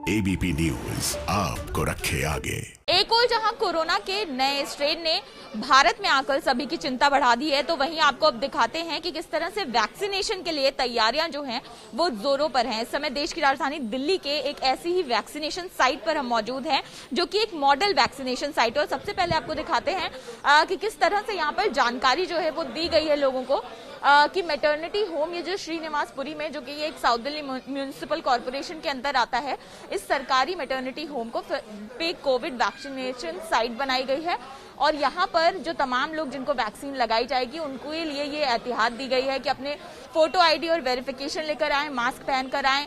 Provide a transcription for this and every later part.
ABP news आपको रखे आगे। एक और जहां कोरोना के नए स्ट्रेन ने भारत में आकर सभी की चिंता बढ़ा दी है, तो वहीं आपको अब दिखाते हैं कि किस तरह से वैक्सीनेशन के लिए तैयारियां जो हैं वो जोरों पर हैं। इस समय देश की राजधानी दिल्ली के एक ऐसी ही वैक्सीनेशन साइट पर हम मौजूद हैं, जो कि एक मॉडल वैक्सीनेशन साइट है। और सबसे पहले आपको दिखाते हैं कि किस तरह से यहाँ पर जानकारी जो है वो दी गई है लोगों को कि मैटरनिटी होम, ये जो श्रीनिवासपुरी में, जो कि ये एक साउथ दिल्ली म्यूनिसिपल कॉर्पोरेशन के अंदर आता है, इस सरकारी मैटरनिटी होम को पे कोविड वैक्सीनेशन साइट बनाई गई है। और यहाँ पर जो तमाम लोग जिनको वैक्सीन लगाई जाएगी उनको लिए ये एहतियात दी गई है कि अपने फोटो आईडी और वेरिफिकेशन लेकर आएं, मास्क पहन कर आएं,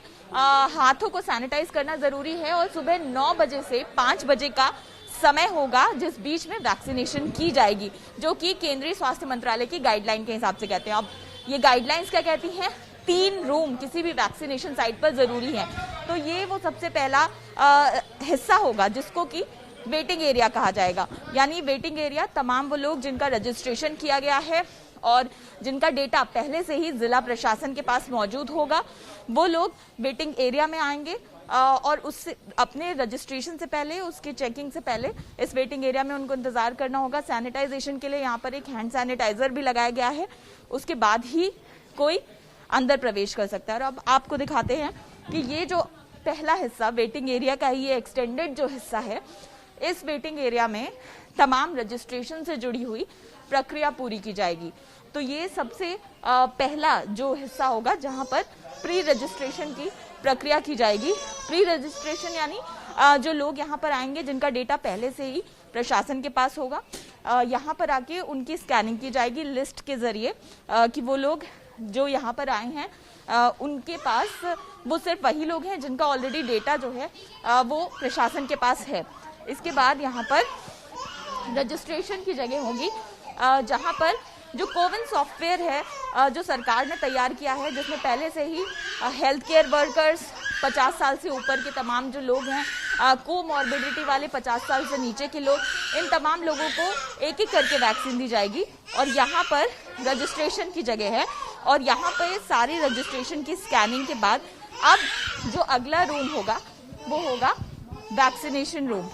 हाथों को सैनिटाइज करना जरूरी है। और सुबह 9 बजे से 5 बजे का समय होगा जिस बीच में वैक्सीनेशन की जाएगी, जो कि केंद्रीय स्वास्थ्य मंत्रालय की गाइडलाइन के हिसाब से कहते हैं। अब ये गाइडलाइंस क्या कहती हैं? 3 रूम किसी भी वैक्सीनेशन साइट पर जरूरी है। तो ये वो सबसे पहला हिस्सा होगा जिसको कि वेटिंग एरिया कहा जाएगा। यानी वेटिंग एरिया तमाम वो लोग जिनका रजिस्ट्रेशन किया गया है और जिनका डेटा पहले से ही जिला प्रशासन के पास मौजूद होगा, वो लोग वेटिंग एरिया में आएंगे और उससे अपने रजिस्ट्रेशन से पहले, उसकी चेकिंग से पहले इस वेटिंग एरिया में उनको इंतजार करना होगा। सैनिटाइजेशन के लिए यहाँ पर एक हैंड सैनिटाइजर भी लगाया गया है, उसके बाद ही कोई अंदर प्रवेश कर सकता है। और अब आपको दिखाते हैं कि ये जो पहला हिस्सा वेटिंग एरिया का ही, ये एक्सटेंडेड जो हिस्सा है, इस वेटिंग एरिया में तमाम रजिस्ट्रेशन से जुड़ी हुई प्रक्रिया पूरी की जाएगी। तो ये सबसे पहला जो हिस्सा होगा जहां पर प्री रजिस्ट्रेशन की प्रक्रिया की जाएगी। प्री रजिस्ट्रेशन यानी जो लोग यहाँ पर आएंगे जिनका डेटा पहले से ही प्रशासन के पास होगा, यहाँ पर आके उनकी स्कैनिंग की जाएगी लिस्ट के जरिए कि वो लोग जो यहाँ पर आए हैं उनके पास वो सिर्फ वही लोग हैं जिनका ऑलरेडी डेटा जो है वो प्रशासन के पास है। इसके बाद यहाँ पर रजिस्ट्रेशन की जगह होगी जहाँ पर जो कोविन सॉफ्टवेयर है जो सरकार ने तैयार किया है, जिसमें पहले से ही हेल्थ केयर वर्कर्स, 50 साल से ऊपर के तमाम जो लोग हैं, कोमॉर्बिडिटी वाले 50 साल से नीचे के लोग, इन तमाम लोगों को एक एक करके वैक्सीन दी जाएगी। और यहाँ पर रजिस्ट्रेशन की जगह है और यहाँ पर सारी रजिस्ट्रेशन की स्कैनिंग के बाद अब जो अगला रूम होगा वो होगा वैक्सीनेशन रूम।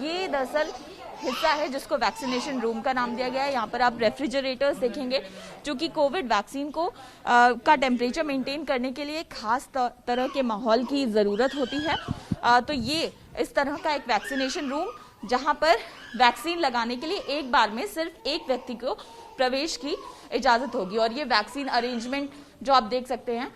ये दरअसल हिस्सा है जिसको वैक्सीनेशन रूम का नाम दिया गया है। यहाँ पर आप रेफ्रिजरेटर्स देखेंगे, क्योंकि कोविड वैक्सीन को का टेम्परेचर मेंटेन करने के लिए खास तरह के माहौल की ज़रूरत होती है। तो ये इस तरह का एक वैक्सीनेशन रूम जहाँ पर वैक्सीन लगाने के लिए एक बार में सिर्फ एक व्यक्ति को प्रवेश की इजाज़त होगी। और ये वैक्सीन अरेंजमेंट जो आप देख सकते हैं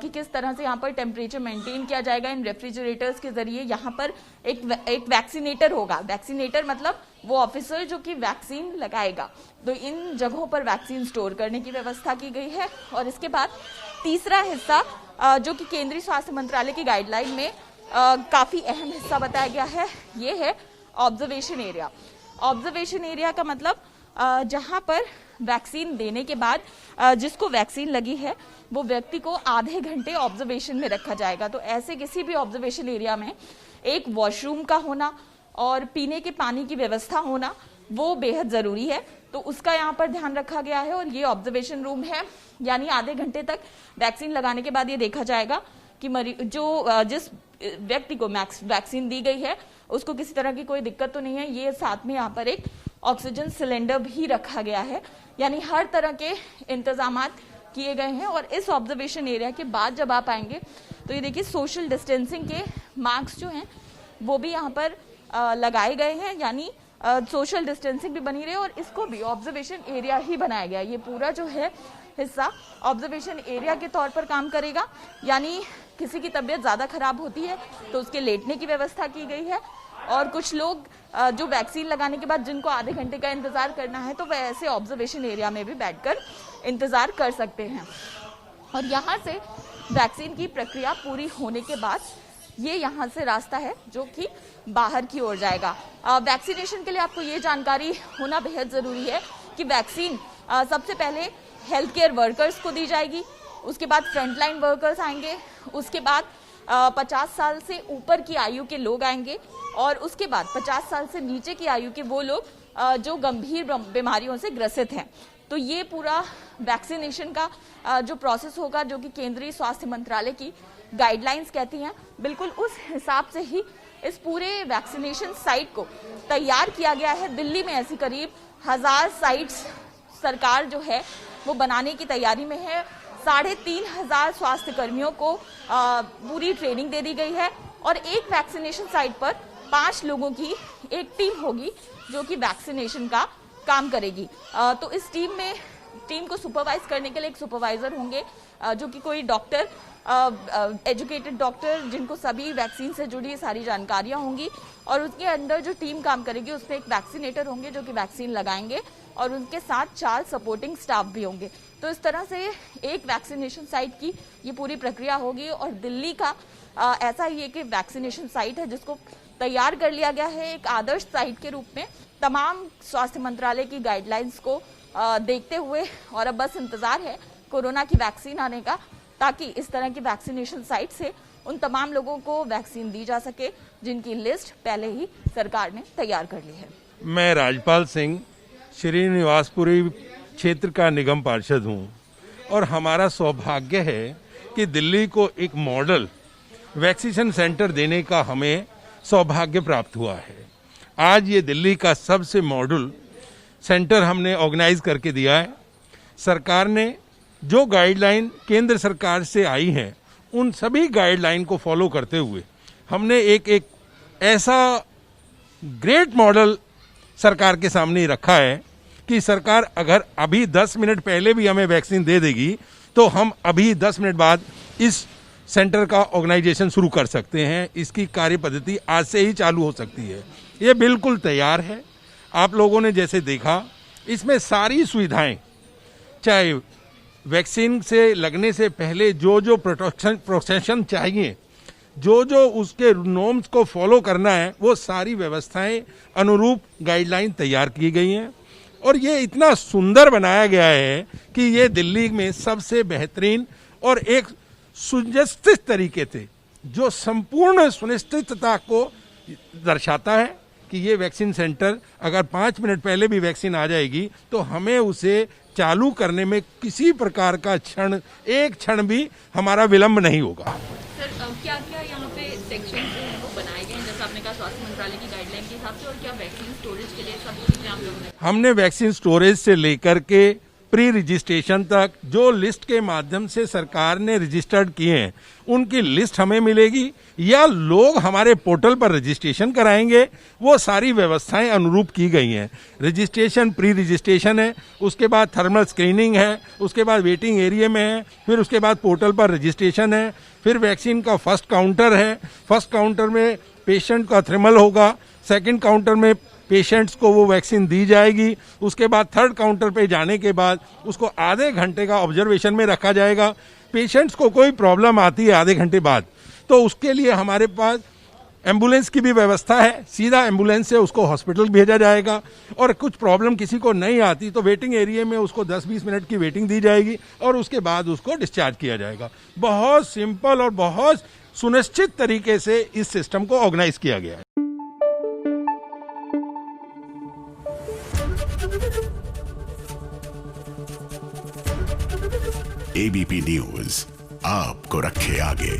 कि किस तरह से यहाँ पर टेम्परेचर मेंटेन किया जाएगा इन रेफ्रिजरेटर्स के जरिए। यहाँ पर एक वैक्सीनेटर होगा। वैक्सीनेटर मतलब वो ऑफिसर जो कि वैक्सीन लगाएगा। तो इन जगहों पर वैक्सीन स्टोर करने की व्यवस्था की गई है। और इसके बाद तीसरा हिस्सा जो कि केंद्रीय स्वास्थ्य मंत्रालय की गाइडलाइन में काफी अहम हिस्सा बताया गया है, ये है ऑब्जर्वेशन एरिया। ऑब्जर्वेशन एरिया का मतलब जहां पर वैक्सीन देने के बाद जिसको वैक्सीन लगी है वो व्यक्ति को आधे घंटे ऑब्जर्वेशन में रखा जाएगा। तो ऐसे किसी भी ऑब्जर्वेशन एरिया में एक वॉशरूम का होना और पीने के पानी की व्यवस्था होना वो बेहद जरूरी है। तो उसका यहाँ पर ध्यान रखा गया है। और ये ऑब्जर्वेशन रूम है, यानी आधे घंटे तक वैक्सीन लगाने के बाद ये देखा जाएगा कि जिस व्यक्ति को वैक्सीन दी गई है उसको किसी तरह की कोई दिक्कत तो नहीं है। ये साथ में यहाँ पर एक ऑक्सीजन सिलेंडर भी रखा गया है, यानी हर तरह के इंतजामात किए गए हैं। और इस ऑब्जर्वेशन एरिया के बाद जब आप आएंगे तो ये देखिए सोशल डिस्टेंसिंग के मार्क्स जो हैं वो भी यहाँ पर लगाए गए हैं, यानी सोशल डिस्टेंसिंग भी बनी रहे और इसको भी ऑब्जर्वेशन एरिया ही बनाया गया। ये पूरा जो है हिस्सा ऑब्जर्वेशन एरिया के तौर पर काम करेगा। यानी किसी की तबीयत ज़्यादा खराब होती है तो उसके लेटने की व्यवस्था की गई है। और कुछ लोग जो वैक्सीन लगाने के बाद जिनको आधे घंटे का इंतजार करना है तो वह ऐसे ऑब्जर्वेशन एरिया में भी बैठकर इंतजार कर सकते हैं। और यहाँ से वैक्सीन की प्रक्रिया पूरी होने के बाद ये यहाँ से रास्ता है जो कि बाहर की ओर जाएगा। वैक्सीनेशन के लिए आपको ये जानकारी होना बेहद जरूरी है कि वैक्सीन सबसे पहले हेल्थ केयर वर्कर्स को दी जाएगी, उसके बाद फ्रंटलाइन वर्कर्स आएंगे, उसके बाद 50 साल से ऊपर की आयु के लोग आएंगे और उसके बाद 50 साल से नीचे की आयु के वो लोग जो गंभीर बीमारियों से ग्रसित हैं। तो ये पूरा वैक्सीनेशन का जो प्रोसेस होगा, जो कि केंद्रीय स्वास्थ्य मंत्रालय की गाइडलाइंस कहती हैं, बिल्कुल उस हिसाब से ही इस पूरे वैक्सीनेशन साइट को तैयार किया गया है। दिल्ली में ऐसी करीब 1000 साइट्स सरकार जो है वो बनाने की तैयारी में है। 3500 स्वास्थ्य कर्मियों को पूरी ट्रेनिंग दे दी गई है और एक वैक्सीनेशन साइट पर 5 लोगों की एक टीम होगी जो कि वैक्सीनेशन का काम करेगी। तो इस टीम को सुपरवाइज करने के लिए एक सुपरवाइजर होंगे जो कि कोई डॉक्टर, एजुकेटेड डॉक्टर, जिनको सभी वैक्सीन से जुड़ी सारी जानकारियां होंगी, और उसके अंदर जो टीम काम करेगी उसमें एक वैक्सीनेटर होंगे जो कि वैक्सीन लगाएंगे और उनके साथ 4 सपोर्टिंग स्टाफ भी होंगे। तो इस तरह से एक वैक्सीनेशन साइट की ये पूरी प्रक्रिया होगी और दिल्ली का ऐसा ही एक वैक्सीनेशन साइट है जिसको तैयार कर लिया गया है एक आदर्श साइट के रूप में तमाम स्वास्थ्य मंत्रालय की गाइडलाइंस को देखते हुए। और अब बस इंतजार है कोरोना की वैक्सीन आने का, ताकि इस तरह की वैक्सीनेशन साइट से उन तमाम लोगों को वैक्सीन दी जा सके जिनकी लिस्ट पहले ही सरकार ने तैयार कर ली है। मैं राजपाल सिंह श्रीनिवासपुरी क्षेत्र का निगम पार्षद हूँ और हमारा सौभाग्य है कि दिल्ली को एक मॉडल वैक्सीनेशन सेंटर देने का हमें सौभाग्य प्राप्त हुआ है। आज ये दिल्ली का सबसे मॉडल सेंटर हमने ऑर्गेनाइज करके दिया है। सरकार ने जो गाइडलाइन केंद्र सरकार से आई हैं उन सभी गाइडलाइन को फॉलो करते हुए हमने एक ऐसा ग्रेट मॉडल सरकार के सामने रखा है कि सरकार अगर अभी 10 मिनट पहले भी हमें वैक्सीन दे देगी तो हम अभी 10 मिनट बाद इस सेंटर का ऑर्गेनाइजेशन शुरू कर सकते हैं। इसकी कार्य पद्धति आज से ही चालू हो सकती है। ये बिल्कुल तैयार है। आप लोगों ने जैसे देखा इसमें सारी सुविधाएं, चाहे वैक्सीन से लगने से पहले जो प्रोटेक्शन चाहिए, जो उसके नॉर्म्स को फॉलो करना है, वो सारी व्यवस्थाएं अनुरूप गाइडलाइन तैयार की गई हैं और ये इतना सुंदर बनाया गया है कि ये दिल्ली में सबसे बेहतरीन और एक सुनिश्चित तरीके से जो संपूर्ण सुनिश्चितता को दर्शाता है कि ये वैक्सीन सेंटर अगर 5 मिनट पहले भी वैक्सीन आ जाएगी तो हमें उसे चालू करने में किसी प्रकार का एक क्षण भी हमारा विलंब नहीं होगा। सर, क्या क्या यहाँ पे सेक्शन जो हैं वो बनाए गए हैं, जैसा आपने कहा स्वास्थ्य मंत्रालय की गाइडलाइन के हिसाब से, और क्या वैक्सीन स्टोरेज के लिए सब चीजें आप लोगों ने? हमने वैक्सीन स्टोरेज से लेकर के प्री रजिस्ट्रेशन तक जो लिस्ट के माध्यम से सरकार ने रजिस्टर्ड किए हैं उनकी लिस्ट हमें मिलेगी या लोग हमारे पोर्टल पर रजिस्ट्रेशन कराएंगे। वो सारी व्यवस्थाएं अनुरूप की गई हैं। रजिस्ट्रेशन प्री रजिस्ट्रेशन है, उसके बाद थर्मल स्क्रीनिंग है, उसके बाद वेटिंग एरिया में है, फिर उसके बाद पोर्टल पर रजिस्ट्रेशन है, फिर वैक्सीन का फर्स्ट काउंटर है। फर्स्ट काउंटर में पेशेंट का थर्मल होगा, सेकेंड काउंटर में पेशेंट्स को वो वैक्सीन दी जाएगी, उसके बाद थर्ड काउंटर पे जाने के बाद उसको आधे घंटे का ऑब्जर्वेशन में रखा जाएगा। पेशेंट्स को कोई प्रॉब्लम आती है आधे घंटे बाद तो उसके लिए हमारे पास एम्बुलेंस की भी व्यवस्था है, सीधा एम्बुलेंस से उसको हॉस्पिटल भेजा जाएगा। और कुछ प्रॉब्लम किसी को नहीं आती तो वेटिंग एरिया में उसको 10-20 मिनट की वेटिंग दी जाएगी और उसके बाद उसको डिस्चार्ज किया जाएगा। बहुत सिंपल और बहुत सुनिश्चित तरीके से इस सिस्टम को ऑर्गेनाइज किया गया है। एबीपी न्यूज आपको रखे आगे।